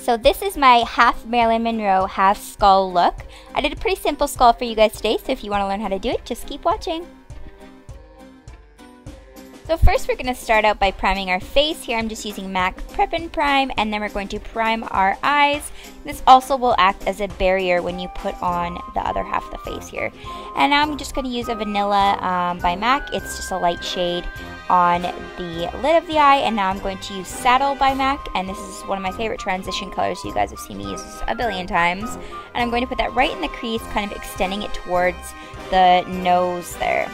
So this is my half Marilyn Monroe, half skull look. I did a pretty simple skull for you guys today, so if you want to learn how to do it, just keep watching. So first we're going to start out by priming our face. Here I'm just using MAC Prep and Prime, and then we're going to prime our eyes. This also will act as a barrier when you put on the other half of the face here. And now I'm just going to use a Vanilla by MAC. It's just a light shade on the lid of the eye, and now I'm going to use Saddle by MAC, and this is one of my favorite transition colors. You guys have seen me use this a billion times. And I'm going to put that right in the crease, kind of extending it towards the nose there.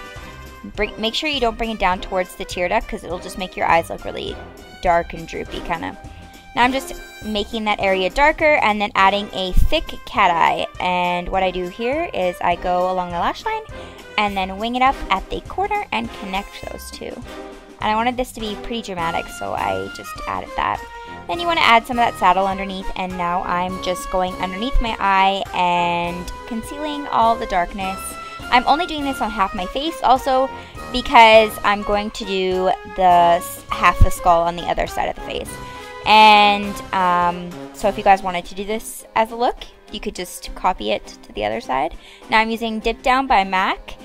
Make sure you don't bring it down towards the tear duct because it'll just make your eyes look really dark and droopy kind of. Now I'm just making that area darker and then adding a thick cat eye. And what I do here is I go along the lash line and then wing it up at the corner and connect those two. And I wanted this to be pretty dramatic, so I just added that. Then you want to add some of that saddle underneath, and now I'm just going underneath my eye and concealing all the darkness. I'm only doing this on half my face also because I'm going to do the half the skull on the other side of the face. And so if you guys wanted to do this as a look, you could just copy it to the other side. Now I'm using Dip Down by MAC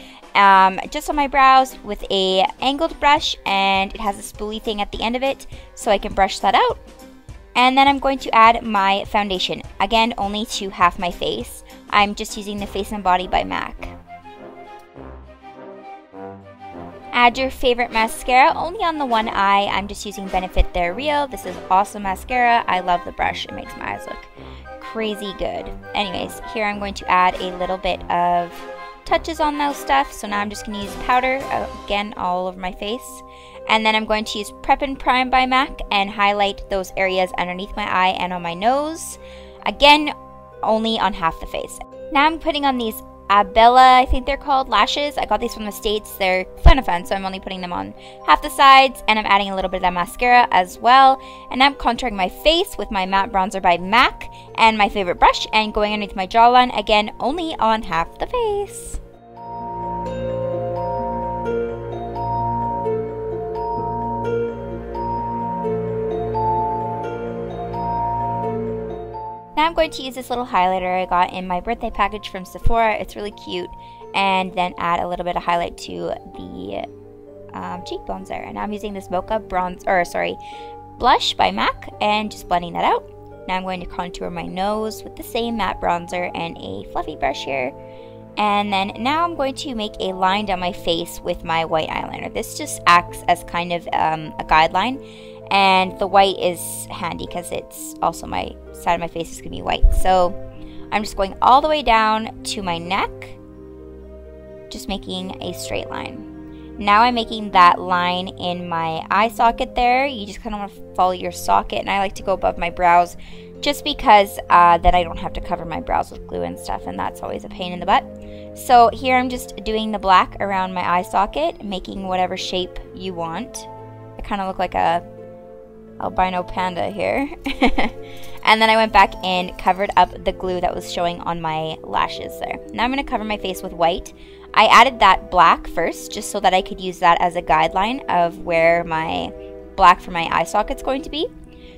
just on my brows with a angled brush, and it has a spoolie thing at the end of it so I can brush that out. And then I'm going to add my foundation, again only to half my face. I'm just using the Face and Body by MAC. Add your favorite mascara, only on the one eye. I'm just using Benefit They're Real. This is awesome mascara. I love the brush. It makes my eyes look crazy good. Anyways, here I'm going to add a little bit of touches on those stuff. So now I'm just going to use powder, again, all over my face. And then I'm going to use Prep and Prime by MAC and highlight those areas underneath my eye and on my nose. Again, only on half the face. Now I'm putting on these Abella, I think they're called, lashes. I got these from the States. They're fun, so I'm only putting them on half the sides, and I'm adding a little bit of that mascara as well. And I'm contouring my face with my matte bronzer by MAC and my favorite brush, and going underneath my jawline, again, only on half the face. Now I'm going to use this little highlighter I got in my birthday package from Sephora. It's really cute. And then add a little bit of highlight to the cheekbones there. And now I'm using this Mocha blush by MAC and just blending that out. Now I'm going to contour my nose with the same matte bronzer and a fluffy brush here. And then now I'm going to make a line down my face with my white eyeliner. This just acts as kind of a guideline. And the white is handy because it's also my side of my face is going to be white. So I'm just going all the way down to my neck, just making a straight line. Now I'm making that line in my eye socket there. You just kind of want to follow your socket, and I like to go above my brows just because then I don't have to cover my brows with glue and stuff, and that's always a pain in the butt. So here I'm just doing the black around my eye socket, making whatever shape you want. I kind of look like a albino panda here. And then I went back and covered up the glue that was showing on my lashes there. Now I'm going to cover my face with white. I added that black first just so that I could use that as a guideline of where my black for my eye socket's going to be.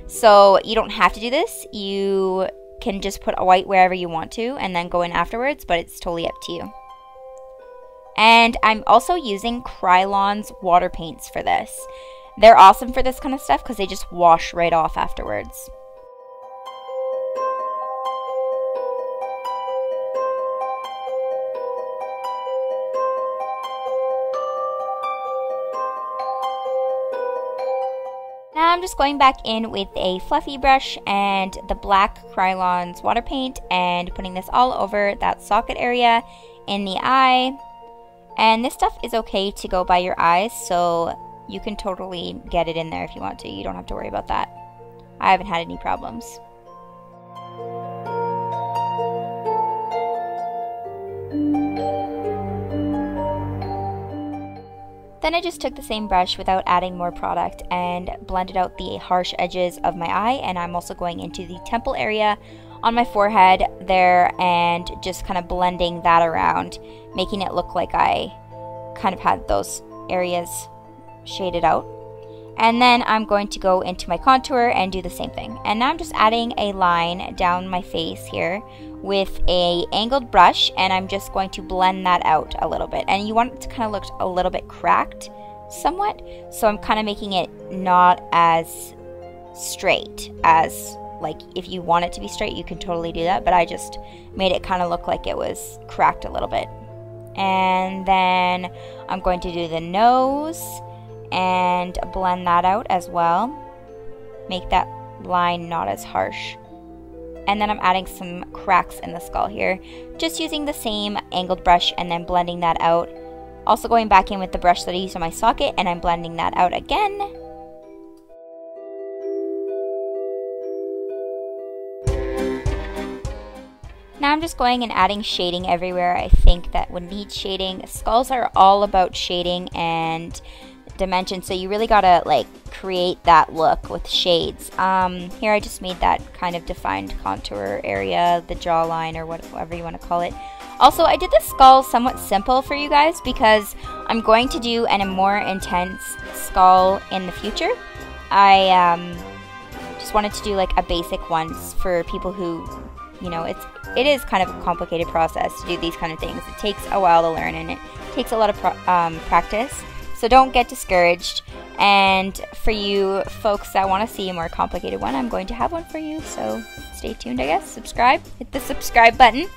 So you don't have to do this. You can just put a white wherever you want to and then go in afterwards, but it's totally up to you. And I'm also using Krylon's water paints for this. They're awesome for this kind of stuff because they just wash right off afterwards. Now I'm just going back in with a fluffy brush and the black Krylon's water paint and putting this all over that socket area in the eye. And this stuff is okay to go by your eyes, so you can totally get it in there if you want to. You don't have to worry about that. I haven't had any problems. Then I just took the same brush without adding more product and blended out the harsh edges of my eye, and I'm also going into the temple area on my forehead there and just kind of blending that around, making it look like I kind of had those areas shaded out. And then I'm going to go into my contour and do the same thing. And now I'm just adding a line down my face here with a angled brush, and I'm just going to blend that out a little bit. And you want it to kind of look a little bit cracked somewhat, so I'm kind of making it not as straight as, like, if you want it to be straight you can totally do that, but I just made it kind of look like it was cracked a little bit. And then I'm going to do the nose and blend that out as well, make that line not as harsh. And then I'm adding some cracks in the skull here, just using the same angled brush and then blending that out. Also going back in with the brush that I used on my socket, and I'm blending that out again. Now I'm just going and adding shading everywhere I think that would need shading. Skulls are all about shading and dimension, so you really gotta like create that look with shades. Here I just made that kind of defined contour area, the jawline, or whatever you want to call it. Also, I did the skull somewhat simple for you guys because I'm going to do a more intense skull in the future. I just wanted to do like a basic one for people who, you know, it is kind of a complicated process to do these kind of things. It takes a while to learn, and it takes a lot of practice. So don't get discouraged. And for you folks that want to see a more complicated one, I'm going to have one for you. So stay tuned, I guess. Subscribe. Hit the subscribe button.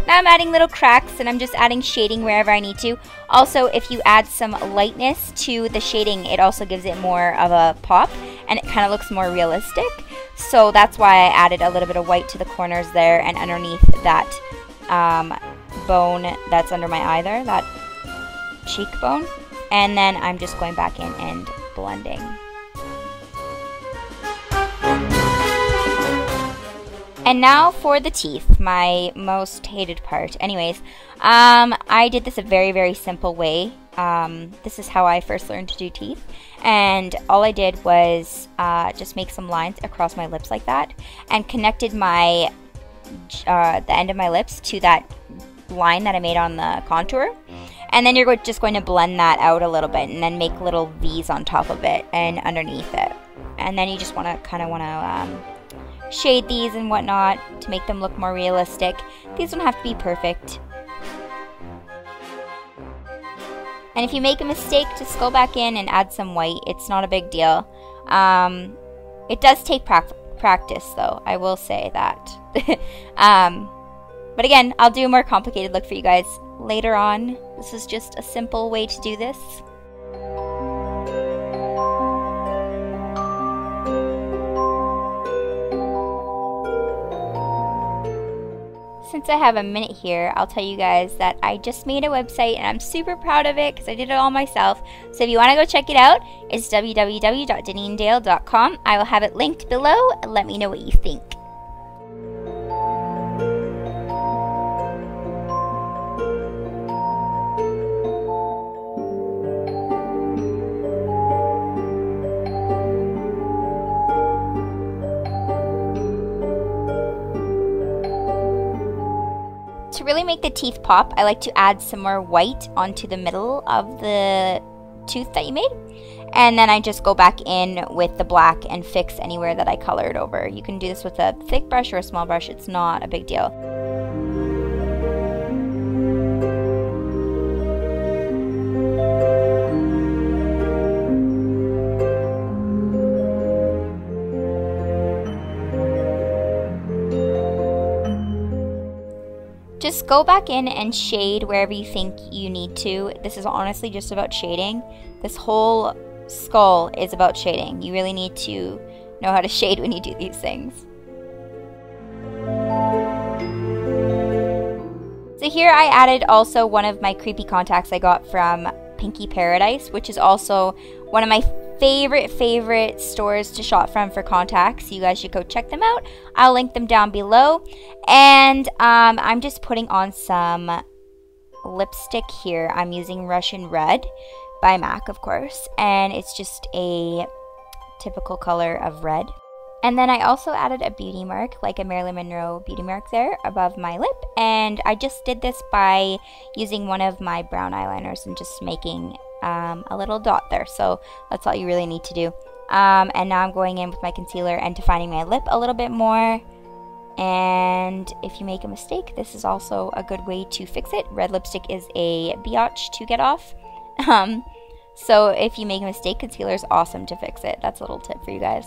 Now I'm adding little cracks, and I'm just adding shading wherever I need to. Also, if you add some lightness to the shading, it also gives it more of a pop, and it kind of looks more realistic. So that's why I added a little bit of white to the corners there and underneath that bone that's under my eye there, that cheekbone. And then I'm just going back in and blending. And now for the teeth, my most hated part. Anyways, I did this a very, very simple way. This is how I first learned to do teeth. And all I did was just make some lines across my lips like that, and connected my the end of my lips to that line that I made on the contour. And then you're just going to blend that out a little bit, and then make little V's on top of it and underneath it. And then you just want to shade these and whatnot to make them look more realistic. These don't have to be perfect. And if you make a mistake, just go back in and add some white. It's not a big deal. It does take practice, though. I will say that. But again, I'll do a more complicated look for you guys later on. This is just a simple way to do this. Since I have a minute here, I'll tell you guys that I just made a website, and I'm super proud of it because I did it all myself. So if you want to go check it out, it's www.deneandale.com. I will have it linked below. Let me know what you think. To really make the teeth pop, I like to add some more white onto the middle of the tooth that you made. And then I just go back in with the black and fix anywhere that I colored over. You can do this with a thick brush or a small brush. It's not a big deal. Just go back in and shade wherever you think you need to. This is honestly just about shading. This whole skull is about shading. You really need to know how to shade when you do these things. So here I added also one of my creepy contacts I got from Pinky Paradise, which is also one of my favorite stores to shop from for contacts. You guys should go check them out. I'll link them down below. And I'm just putting on some lipstick here. I'm using Russian Red by MAC, of course, and it's just a typical color of red. And then I also added a beauty mark, like a Marilyn Monroe beauty mark there above my lip, and I just did this by using one of my brown eyeliners and just making a little dot there. So that's all you really need to do. And now I'm going in with my concealer and defining my lip a little bit more. And if you make a mistake, this is also a good way to fix it. Red lipstick is a biatch to get off. So if you make a mistake, concealer is awesome to fix it. That's a little tip for you guys.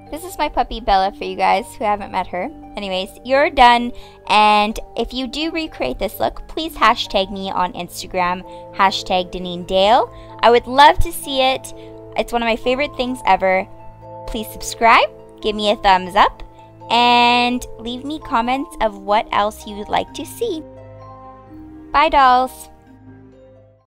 This is my puppy Bella for you guys who haven't met her. Anyways, you're done. And if you do recreate this look, please hashtag me on Instagram, hashtag DeneanDale. I would love to see it. It's one of my favorite things ever. Please subscribe, give me a thumbs up, and leave me comments of what else you would like to see. Bye, dolls.